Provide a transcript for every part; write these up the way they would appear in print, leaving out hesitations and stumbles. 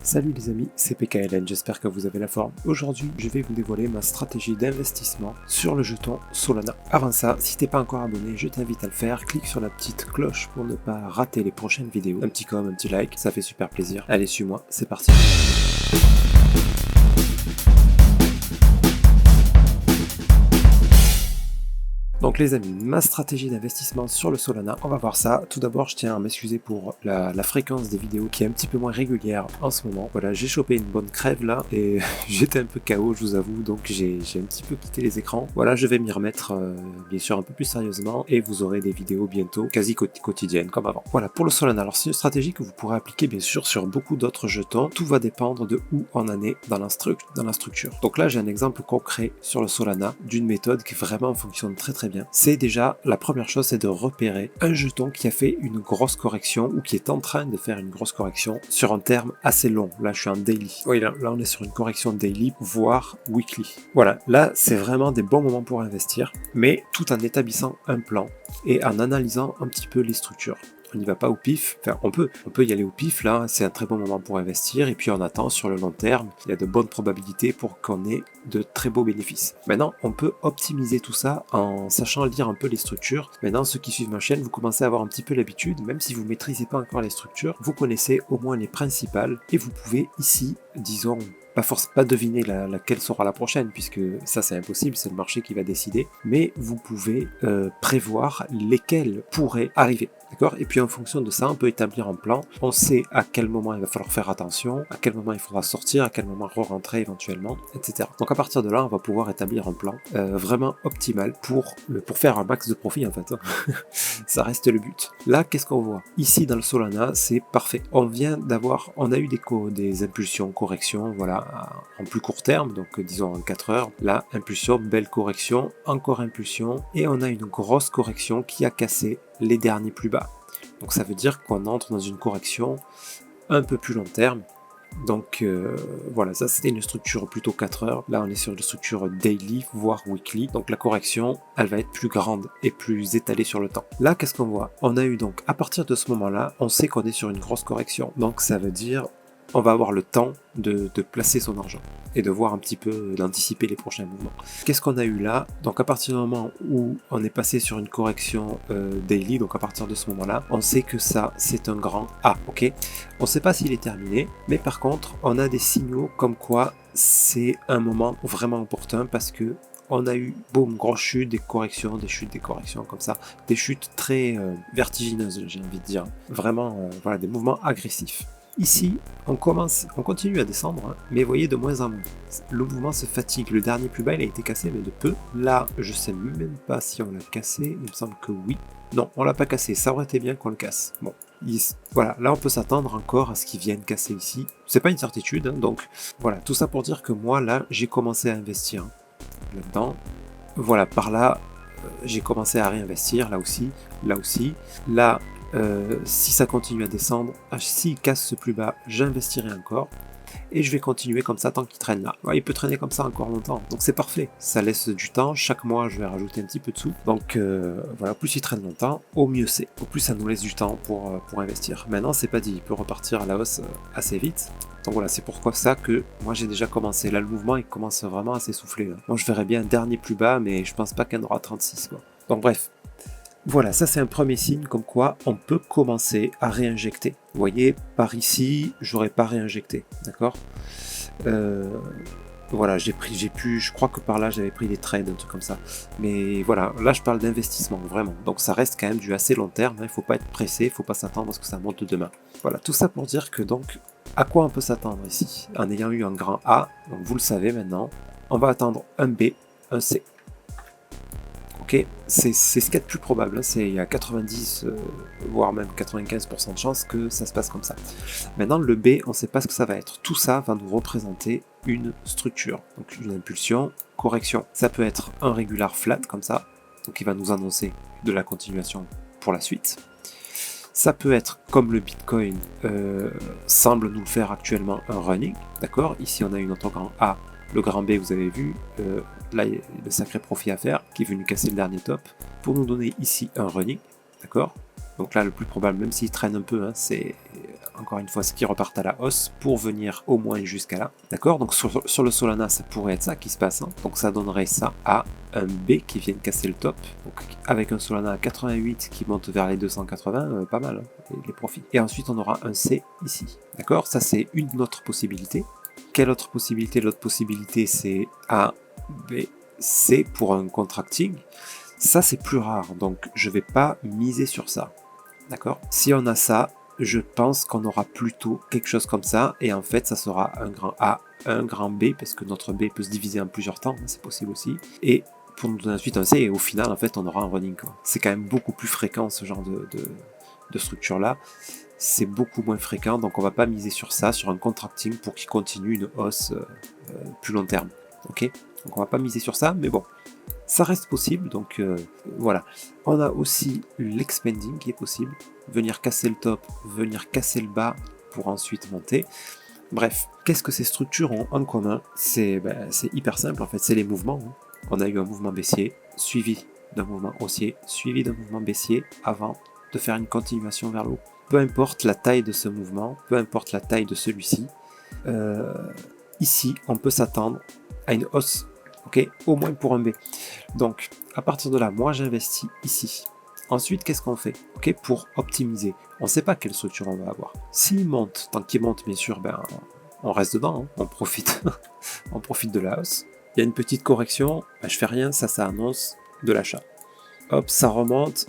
Salut les amis, c'est PKLN, j'espère que vous avez la forme. Aujourd'hui, je vais vous dévoiler ma stratégie d'investissement sur le jeton Solana. Avant ça, si t'es pas encore abonné, je t'invite à le faire. Clique sur la petite cloche pour ne pas rater les prochaines vidéos. Un petit com, un petit like, ça fait super plaisir. Allez, suis-moi, c'est parti. Donc les amis, ma stratégie d'investissement sur le Solana, on va voir ça. Tout d'abord, je tiens à m'excuser pour la fréquence des vidéos qui est un petit peu moins régulière en ce moment. Voilà, j'ai chopé une bonne crève là et j'étais un peu KO, je vous avoue, donc j'ai un petit peu quitté les écrans. Voilà, je vais m'y remettre bien sûr un peu plus sérieusement et vous aurez des vidéos bientôt quasi quotidiennes comme avant. Voilà, pour le Solana, alors c'est une stratégie que vous pourrez appliquer bien sûr sur beaucoup d'autres jetons. Tout va dépendre de où on en est dans la structure. Donc là, j'ai un exemple concret sur le Solana d'une méthode qui vraiment fonctionne très bien. C'est déjà, la première chose, c'est de repérer un jeton qui a fait une grosse correction ou qui est en train de faire une grosse correction sur un terme assez long. Là, je suis en daily. Oui, là on est sur une correction daily, voire weekly. Voilà, là, c'est vraiment des bons moments pour investir, mais tout en établissant un plan et en analysant un petit peu les structures. On n'y va pas au pif, enfin on peut y aller au pif là, c'est un très bon moment pour investir et puis on attend sur le long terme, il y a de bonnes probabilités pour qu'on ait de très beaux bénéfices. Maintenant on peut optimiser tout ça en sachant lire un peu les structures. Maintenant ceux qui suivent ma chaîne, vous commencez à avoir un petit peu l'habitude, même si vous ne maîtrisez pas encore les structures, vous connaissez au moins les principales et vous pouvez ici, disons, pas deviner laquelle sera la prochaine, puisque ça c'est impossible, c'est le marché qui va décider, mais vous pouvez prévoir lesquelles pourraient arriver. D'accord? Et puis en fonction de ça, on peut établir un plan. On sait à quel moment il va falloir faire attention, à quel moment il faudra sortir, à quel moment re-rentrer éventuellement, etc. Donc à partir de là, on va pouvoir établir un plan vraiment optimal pour faire un max de profit en fait. Ça reste le but. Là, qu'est-ce qu'on voit? Ici dans le Solana, c'est parfait. On a eu des impulsions, corrections, voilà, en plus court terme, donc disons en 4 heures. Là, impulsion, belle correction, encore impulsion, et on a une grosse correction qui a cassé les derniers plus bas. Donc ça veut dire qu'on entre dans une correction un peu plus long terme. Donc voilà, ça c'était une structure plutôt 4 heures. Là on est sur une structure daily, voire weekly. Donc la correction, elle va être plus grande et plus étalée sur le temps. Là, qu'est-ce qu'on voit? On a eu donc, à partir de ce moment-là, on sait qu'on est sur une grosse correction. Donc ça veut dire on va avoir le temps de placer son argent et de voir un petit peu, d'anticiper les prochains mouvements. Qu'est-ce qu'on a eu là? Donc à partir du moment où on est passé sur une correction daily, donc à partir de ce moment-là, on sait que ça, c'est un grand A, ok? On ne sait pas s'il est terminé, mais par contre, on a des signaux comme quoi c'est un moment vraiment opportun parce que on a eu, boum, grosse chute, des corrections, des corrections comme ça, des chutes très vertigineuses, j'ai envie de dire. Vraiment, voilà, des mouvements agressifs. Ici, on continue à descendre, hein, mais vous voyez de moins en moins. Le mouvement se fatigue. Le dernier plus bas, il a été cassé, mais de peu. Là, je sais même pas si on l'a cassé. Il me semble que oui. Non, on l'a pas cassé. Ça aurait été bien qu'on le casse. Bon, voilà. Là, on peut s'attendre encore à ce qu'il vienne casser ici. C'est pas une certitude, hein, donc voilà. Tout ça pour dire que moi, là, j'ai commencé à investir là-dedans. Voilà, par là, j'ai commencé à réinvestir. Là aussi, là aussi. Là. Si ça continue à descendre, s'il casse ce plus bas, j'investirai encore et je vais continuer comme ça tant qu'il traîne là. Ouais, il peut traîner comme ça encore longtemps, donc c'est parfait. Ça laisse du temps, chaque mois je vais rajouter un petit peu de sous, donc voilà, plus il traîne longtemps, au mieux c'est. Au plus ça nous laisse du temps pour investir. Maintenant c'est pas dit, il peut repartir à la hausse assez vite. Donc voilà, c'est pourquoi ça que moi j'ai déjà commencé. Là le mouvement il commence vraiment à s'essouffler. Moi je verrais bien un dernier plus bas, mais je pense pas qu'il y en aura 36 quoi. Donc bref. Voilà, ça c'est un premier signe comme quoi on peut commencer à réinjecter. Vous voyez, par ici, j'aurais pas réinjecté, d'accord? Voilà, je crois que par là j'avais pris des trades, un truc comme ça. Mais voilà, là je parle d'investissement, vraiment. Donc ça reste quand même du assez long terme, hein. Il ne faut pas être pressé, il ne faut pas s'attendre à ce que ça monte demain. Voilà, tout ça pour dire que donc, à quoi on peut s'attendre ici? En ayant eu un grand A, donc vous le savez maintenant, on va attendre un B, un C. Ok, c'est ce qu'il y a de plus probable, hein. Il y a 90, voire même 95% de chances que ça se passe comme ça. Maintenant, le B, on ne sait pas ce que ça va être. Tout ça va nous représenter une structure, donc une impulsion, correction. Ça peut être un régular flat, comme ça, donc il va nous annoncer de la continuation pour la suite. Ça peut être, comme le Bitcoin semble nous le faire actuellement, un running, d'accord? Ici, on a une autre grand A. Le grand B, vous avez vu, là il y a le sacré profit à faire qui est venu casser le dernier top pour nous donner ici un running, d'accord? Donc là le plus probable, même s'il traîne un peu, hein, c'est encore une fois, ce qui repartent à la hausse pour venir au moins jusqu'à là. D'accord? Donc sur le Solana, ça pourrait être ça qui se passe. Hein. Donc ça donnerait ça à un B qui vient casser le top. Donc avec un Solana à 88 qui monte vers les 280, pas mal, hein, les profits. Et ensuite, on aura un C ici. D'accord? Ça, c'est une autre possibilité. Quelle autre possibilité? L'autre possibilité, c'est A, B, C pour un contracting. Ça, c'est plus rare, donc je vais pas miser sur ça. D'accord? Si on a ça, je pense qu'on aura plutôt quelque chose comme ça, et en fait, ça sera un grand A, un grand B, parce que notre B peut se diviser en plusieurs temps, c'est possible aussi, et pour nous donner ensuite un C, et au final, en fait, on aura un running. C'est quand même beaucoup plus fréquent, ce genre de structure-là. C'est beaucoup moins fréquent, donc on va pas miser sur ça, sur un contracting, pour qu'il continue une hausse plus long terme. Ok? Donc on va pas miser sur ça, mais bon. Ça reste possible, donc voilà. On a aussi l'expanding qui est possible. Venir casser le top, venir casser le bas pour ensuite monter. Bref, qu'est-ce que ces structures ont en commun? C'est hyper simple en fait, c'est les mouvements. Hein. On a eu un mouvement baissier, suivi d'un mouvement haussier, suivi d'un mouvement baissier, avant de faire une continuation vers le haut. Peu importe la taille de ce mouvement, peu importe la taille de celui-ci, ici on peut s'attendre à une hausse. Ok, au moins pour un B. Donc, à partir de là, moi j'investis ici. Ensuite, qu'est-ce qu'on fait? Ok, pour optimiser. On ne sait pas quelle structure on va avoir. S'il monte, tant qu'il monte, bien sûr, ben, on reste dedans, hein, on profite. On profite de la hausse. Il y a une petite correction, ben, je fais rien, ça annonce de l'achat. Hop, ça remonte.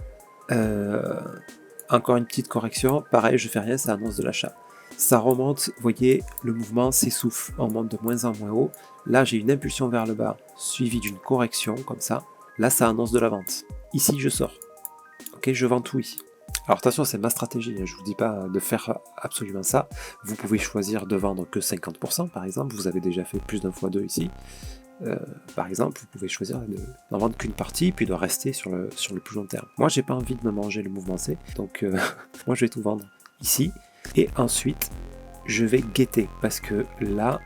Encore une petite correction, pareil, je fais rien, ça annonce de l'achat. Ça remonte, vous voyez, le mouvement s'essouffle, on monte de moins en moins haut. Là, j'ai une impulsion vers le bas, suivie d'une correction, comme ça. Là, ça annonce de la vente. Ici, je sors. Ok, je vends tout ici. Alors attention, c'est ma stratégie, je ne vous dis pas de faire absolument ça. Vous pouvez choisir de vendre que 50%, par exemple. Vous avez déjà fait plus d'un fois 2 ici. Par exemple, vous pouvez choisir d'en vendre qu'une partie, puis de rester sur le plus long terme. Moi, j'ai pas envie de me manger le mouvement C, donc moi, je vais tout vendre ici. Et ensuite, je vais guetter, parce que là,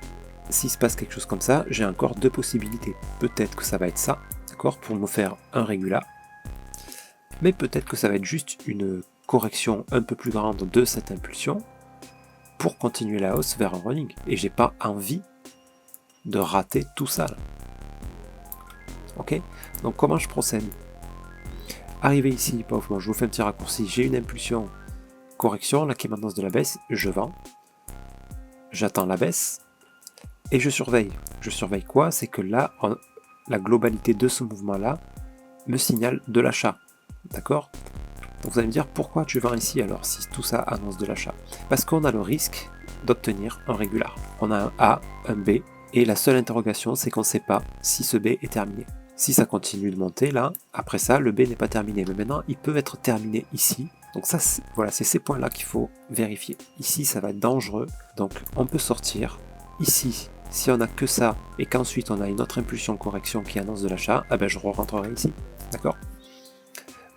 s'il se passe quelque chose comme ça, j'ai encore deux possibilités. Peut-être que ça va être ça, d'accord, pour me faire un régulat, mais peut-être que ça va être juste une correction un peu plus grande de cette impulsion pour continuer la hausse vers un running. Et j'ai pas envie de rater tout ça. Là. Ok? Donc comment je procède? Arrivé ici, pof, bon, je vous fais un petit raccourci, j'ai une impulsion correction, là qui m'annonce de la baisse, je vends, j'attends la baisse, et je surveille. Je surveille quoi? C'est que là, la globalité de ce mouvement-là me signale de l'achat. D'accord? Donc vous allez me dire, pourquoi tu vends ici alors, si tout ça annonce de l'achat? Parce qu'on a le risque d'obtenir un régular. On a un A, un B, et la seule interrogation, c'est qu'on ne sait pas si ce B est terminé. Si ça continue de monter, là, après ça, le B n'est pas terminé. Mais maintenant, il peut être terminé ici. Donc ça, voilà, c'est ces points-là qu'il faut vérifier. Ici, ça va être dangereux. Donc on peut sortir. Ici, si on n'a que ça, et qu'ensuite on a une autre impulsion correction qui annonce de l'achat, eh ben, je re-rentrerai ici. D'accord?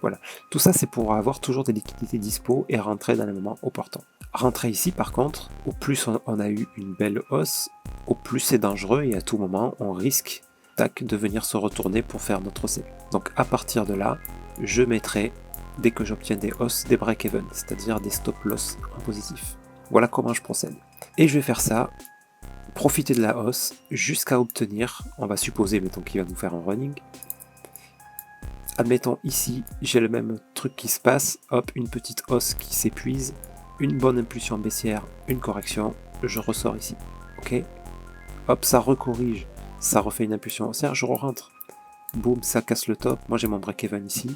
Voilà. Tout ça, c'est pour avoir toujours des liquidités dispo et rentrer dans les moments opportuns. Rentrer ici, par contre, au plus on a eu une belle hausse, au plus c'est dangereux et à tout moment, on risque de venir se retourner pour faire notre C. Donc à partir de là, je mettrai, dès que j'obtiens des hausses, des break-even, c'est-à-dire des stop-loss en positif. Voilà comment je procède. Et je vais faire ça, profiter de la hausse jusqu'à obtenir, on va supposer, mettons qu'il va nous faire un running. Admettons ici, j'ai le même truc qui se passe, hop, une petite hausse qui s'épuise, une bonne impulsion baissière, une correction, je ressors ici. Ok? Hop, ça recorrige, ça refait une impulsion haussière, je re-rentre. Boum, ça casse le top, moi j'ai mon break-even ici.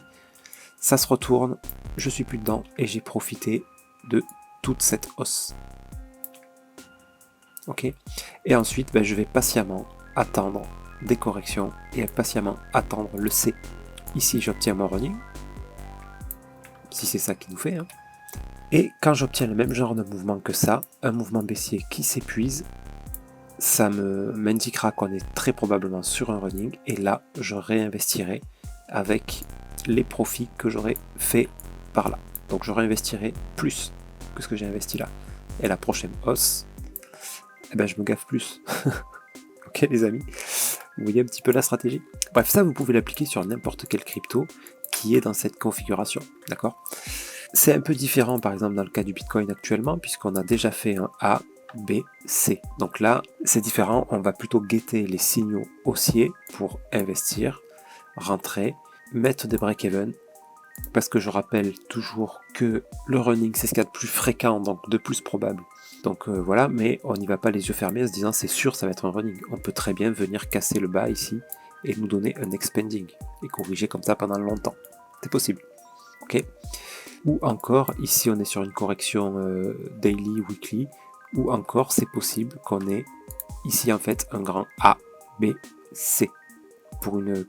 Ça se retourne, je suis plus dedans et j'ai profité de toute cette hausse. Ok? Et ensuite, ben, je vais patiemment attendre des corrections et patiemment attendre le C. Ici, j'obtiens mon running, si c'est ça qui nous fait. Hein. Et quand j'obtiens le même genre de mouvement que ça, un mouvement baissier qui s'épuise, ça m'indiquera qu'on est très probablement sur un running. Et là, je réinvestirai avec les profits que j'aurai fait par là. Donc, je réinvestirai plus que ce que j'ai investi là. Et la prochaine hausse, eh ben, je me gaffe plus. Ok, les amis? Vous voyez un petit peu la stratégie? Bref, ça, vous pouvez l'appliquer sur n'importe quelle crypto qui est dans cette configuration, d'accord? C'est un peu différent par exemple dans le cas du Bitcoin actuellement, puisqu'on a déjà fait un A, B, C. Donc là, c'est différent, on va plutôt guetter les signaux haussiers pour investir, rentrer, mettre des break-even, parce que je rappelle toujours que le running c'est ce qu'il y a de plus fréquent, donc de plus probable. Donc voilà, mais on n'y va pas les yeux fermés en se disant c'est sûr ça va être un running. On peut très bien venir casser le bas ici et nous donner un expanding et corriger comme ça pendant longtemps. C'est possible. Ok. Ou encore, ici on est sur une correction daily, weekly, ou encore c'est possible qu'on ait ici en fait un grand A, B, C pour une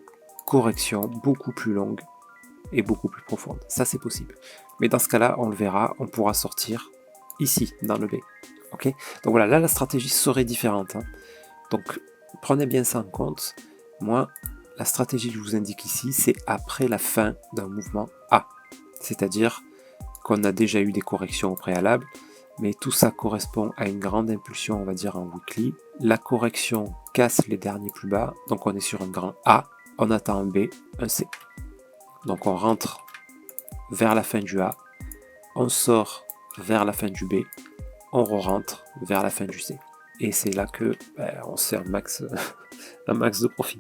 correction beaucoup plus longue et beaucoup plus profonde. Ça c'est possible. Mais dans ce cas-là, on le verra, on pourra sortir ici dans le B. Ok. Donc voilà, là la stratégie serait différente. Hein. Donc prenez bien ça en compte. Moi, la stratégie que je vous indique ici, c'est après la fin d'un mouvement A. C'est-à-dire qu'on a déjà eu des corrections au préalable, mais tout ça correspond à une grande impulsion, on va dire en weekly. La correction casse les derniers plus bas, donc on est sur un grand A, on attend un B, un C. Donc on rentre vers la fin du A, on sort vers la fin du B, on re-rentre vers la fin du C. Et c'est là que on se fait un max de profit.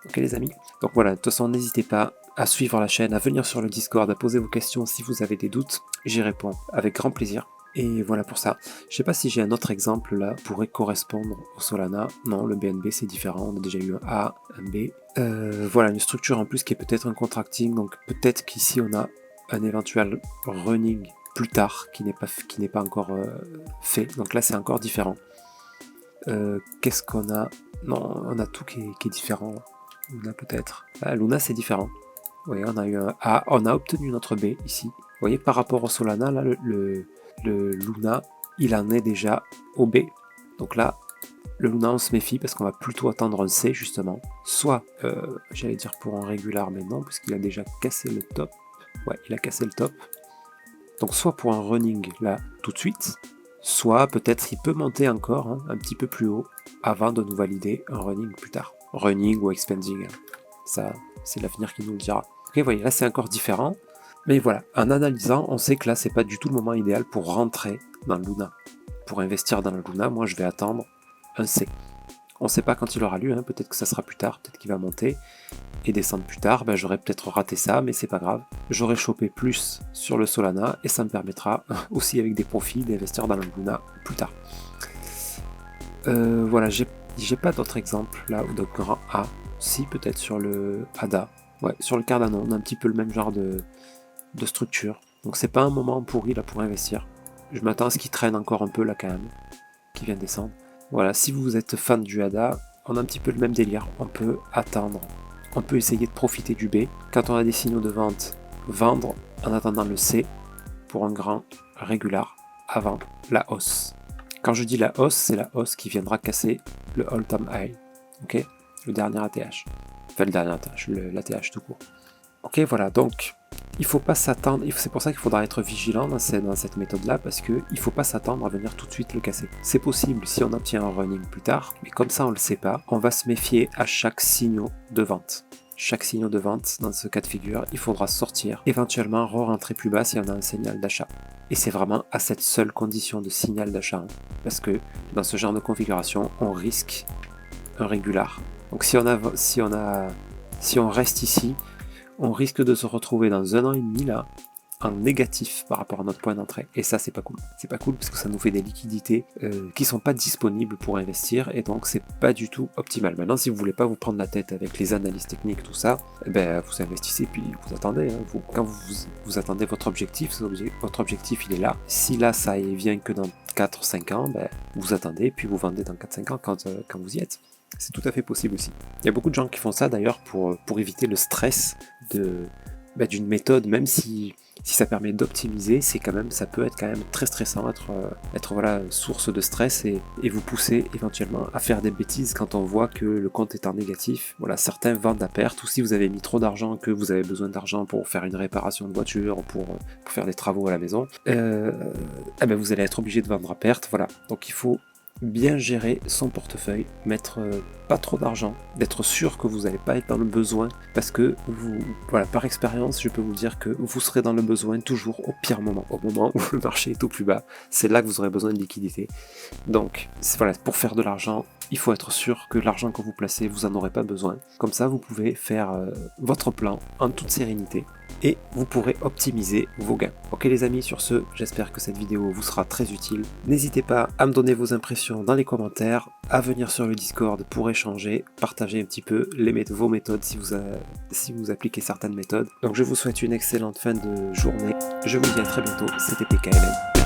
Ok les amis. Donc voilà, de toute façon n'hésitez pas à suivre la chaîne, à venir sur le Discord, à poser vos questions si vous avez des doutes. J'y réponds avec grand plaisir. Et voilà pour ça. Je sais pas si j'ai un autre exemple là pourrait correspondre au Solana. Non, le BNB c'est différent. On a déjà eu un A, un B. Voilà, une structure en plus qui est peut-être un contracting. Donc peut-être qu'ici on a un éventuel running plus tard qui n'est pas encore fait. Donc là c'est encore différent. Qu'est-ce qu'on a? Non, on a tout qui est différent. Luna peut-être. Ah, Luna c'est différent. Vous voyez, on a eu un A, on a obtenu notre B ici. Vous voyez, par rapport au Solana, là, le Luna, il en est déjà au B. Donc là, le Luna, on se méfie parce qu'on va plutôt attendre un C, justement. Soit, j'allais dire pour un régular, mais non, puisqu'il a déjà cassé le top. Ouais, il a cassé le top. Donc soit pour un running, là, tout de suite, soit peut-être il peut monter encore, hein, un petit peu plus haut, avant de nous valider un running plus tard. Running ou expanding, ça, c'est l'avenir qui nous le dira. Ok, vous voyez, là c'est encore différent. Mais voilà, en analysant, on sait que là, c'est pas du tout le moment idéal pour rentrer dans le Luna. Pour investir dans le Luna, moi, je vais attendre un C. On ne sait pas quand il aura lieu, hein, peut-être que ça sera plus tard, peut-être qu'il va monter et descendre plus tard. Ben, j'aurais peut-être raté ça, mais c'est pas grave. J'aurais chopé plus sur le Solana et ça me permettra aussi, avec des profits, d'investir dans le Luna plus tard. Voilà, j'ai pas d'autres exemples là, ou de grand A. Si, peut-être sur le ADA. Ouais, sur le Cardano, on a un petit peu le même genre de structure. Donc c'est pas un moment pourri là pour investir. Je m'attends à ce qu'il traîne encore un peu là quand même, qui vient descendre. Voilà, si vous êtes fan du ADA, on a un petit peu le même délire. On peut attendre, on peut essayer de profiter du B. Quand on a des signaux de vente, vendre en attendant le C pour un grand régular avant la hausse. Quand je dis la hausse, c'est la hausse qui viendra casser le all-time high. Ok, le dernier ATH. Enfin le dernier ATH, l'ATH tout court. Ok, voilà, donc il faut pas s'attendre, c'est pour ça qu'il faudra être vigilant dans cette méthode-là, parce qu'il ne faut pas s'attendre à venir tout de suite le casser. C'est possible si on obtient un running plus tard, mais comme ça on ne le sait pas, on va se méfier à chaque signal de vente. Chaque signal de vente, dans ce cas de figure, il faudra sortir, éventuellement re-rentrer plus bas si on a un signal d'achat. Et c'est vraiment à cette seule condition de signal d'achat, hein, parce que dans ce genre de configuration, on risque un régular. Donc si on reste ici, on risque de se retrouver dans 1 an et demi là, en négatif par rapport à notre point d'entrée. Et ça, c'est pas cool. C'est pas cool parce que ça nous fait des liquidités qui sont pas disponibles pour investir et donc c'est pas du tout optimal. Maintenant, si vous voulez pas vous prendre la tête avec les analyses techniques, tout ça, eh ben, vous investissez puis vous attendez. Hein. Quand vous attendez votre objectif il est là. Si là, ça vient que dans 4-5 ans, ben, vous attendez puis vous vendez dans 4-5 ans quand vous y êtes. C'est tout à fait possible aussi. Il y a beaucoup de gens qui font ça d'ailleurs pour éviter le stress d'une méthode, même si ça permet d'optimiser, ça peut être quand même très stressant, être voilà, source de stress et vous pousser éventuellement à faire des bêtises quand on voit que le compte est en négatif. Voilà, certains vendent à perte, ou si vous avez mis trop d'argent, que vous avez besoin d'argent pour faire une réparation de voiture, pour faire des travaux à la maison, vous allez être obligé de vendre à perte. Voilà, donc il faut bien gérer son portefeuille, mettre pas trop d'argent, d'être sûr que vous n'allez pas être dans le besoin, parce que voilà, par expérience, je peux vous dire que vous serez dans le besoin toujours au pire moment, au moment où le marché est au plus bas. C'est là que vous aurez besoin de liquidité. Donc voilà, pour faire de l'argent, il faut être sûr que l'argent que vous placez, vous n'en aurez pas besoin. Comme ça, vous pouvez faire votre plan en toute sérénité et vous pourrez optimiser vos gains. Ok les amis, sur ce, j'espère que cette vidéo vous sera très utile. N'hésitez pas à me donner vos impressions dans les commentaires, à venir sur le Discord pour échanger, partager un petit peu vos méthodes si vous appliquez certaines méthodes. Donc je vous souhaite une excellente fin de journée. Je vous dis à très bientôt, c'était PKLM.